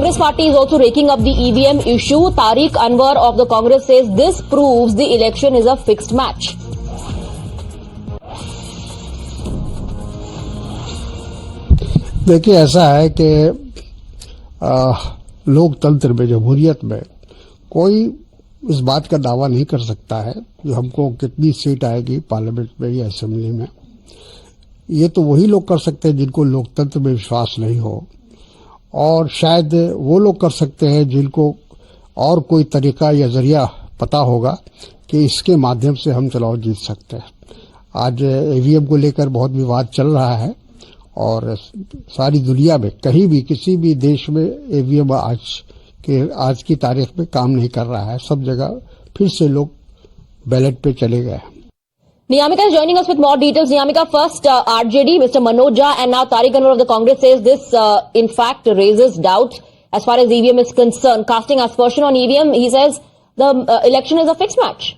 Congress party is also raking up the EVM issue. Tariq Anwar of the Congress says this proves the election is a fixed match. देखिए, ऐसा है कि लोकतंत्र में, जमहूरियत में कोई इस बात का दावा नहीं कर सकता है कि हमको कितनी सीट आएगी पार्लियामेंट में या असेंबली में। ये तो वही लोग कर सकते हैं जिनको लोकतंत्र में विश्वास नहीं हो, और शायद वो लोग कर सकते हैं जिनको और कोई तरीका या जरिया पता होगा कि इसके माध्यम से हम चुनाव जीत सकते हैं। आज ईवीएम को लेकर बहुत विवाद चल रहा है और सारी दुनिया में कहीं भी किसी भी देश में ईवीएम आज की तारीख में काम नहीं कर रहा है। सब जगह फिर से लोग बैलेट पे चले गए। Niyamika is joining us with more details. Niyamika, first RJD, Mr. Manoj Jha, and now Tariq Anwar of the Congress says this in fact raises doubt as far as EVM is concerned. Casting aspersion on EVM, he says the election is a fixed match.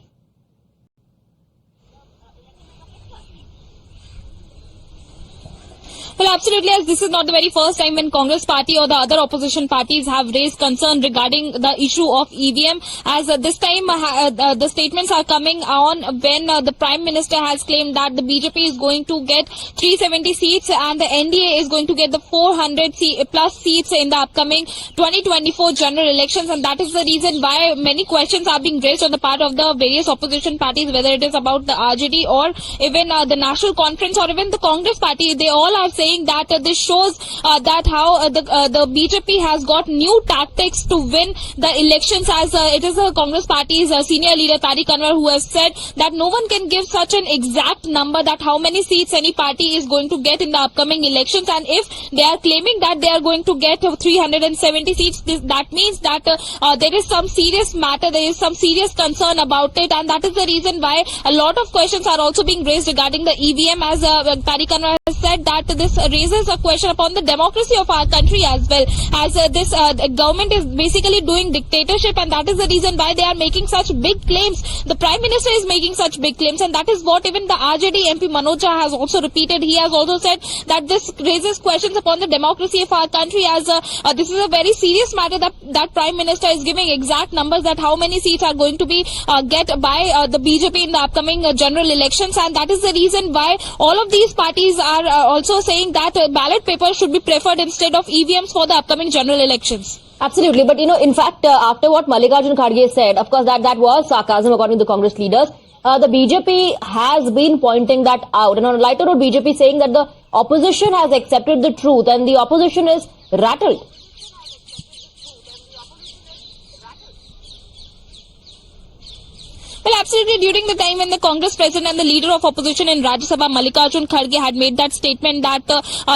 Well, absolutely, as this is not the very first time when Congress party or the other opposition parties have raised concern regarding the issue of EVM, as this time the statements are coming on when the Prime Minister has claimed that the BJP is going to get 370 seats and the NDA is going to get the 400 plus seats in the upcoming 2024 general elections, and that is the reason why many questions are being raised on the part of the various opposition parties, whether it is about the RJD or even the National Conference or even the Congress party. They all are saying that this shows that how the BJP has got new tactics to win the elections, as it is the Congress party's senior leader Tariq Anwar who has said that no one can give such an exact number that how many seats any party is going to get in the upcoming elections, and if they are claiming that they are going to get 370 seats, that means that there is some serious matter, there is some serious concern about it, and that is the reason why a lot of questions are also being raised regarding the EVM, as Tariq Anwar has said that this raises a question upon the democracy of our country as well, as this government is basically doing dictatorship, and that is the reason why they are making such big claims. The Prime Minister is making such big claims, and that is what even the RJD MP Manoj Jha has also repeated. He has also said that this raises questions upon the democracy of our country, as this is a very serious matter that Prime Minister is giving exact numbers that how many seats are going to be get by the BJP in the upcoming general elections, and that is the reason why all of these parties are also saying that ballot papers should be preferred instead of EVMs for the upcoming general elections. Absolutely. But, in fact, after what Mallikarjun Kharge said, of course, that was sarcasm according to the Congress leaders. The BJP has been pointing that out. And on a lighter note, BJP saying that the opposition has accepted the truth and the opposition is rattled. Well, absolutely. During the time when the Congress president and the leader of opposition in Rajya Sabha, Mallikarjun Kharge, had made that statement that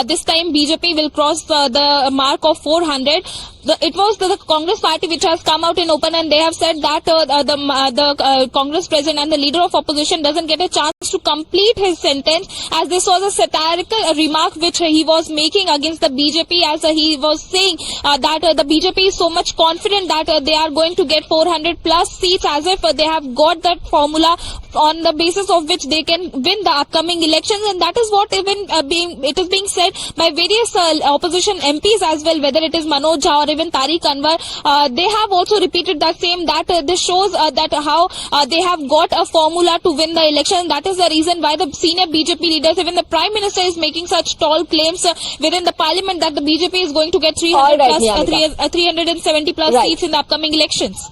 this time BJP will cross the mark of 400, it was the Congress party which has come out in open, and they have said that the Congress president and the leader of opposition doesn't get a chance to complete his sentence, as this was a satirical remark which he was making against the BJP, as he was saying that the BJP is so much confident that they are going to get 400 plus seats, as if they have got that formula on the basis of which they can win the upcoming elections, and that is what even it is being said by various opposition MPs as well, whether it is Manoj Jha or even Tariq Anwar. They have also repeated that same, that this shows that how they have got a formula to win the election. That is the reason why the senior BJP leaders, even the Prime Minister, is making such tall claims within the Parliament that the BJP is going to get 370 plus seats in the upcoming elections.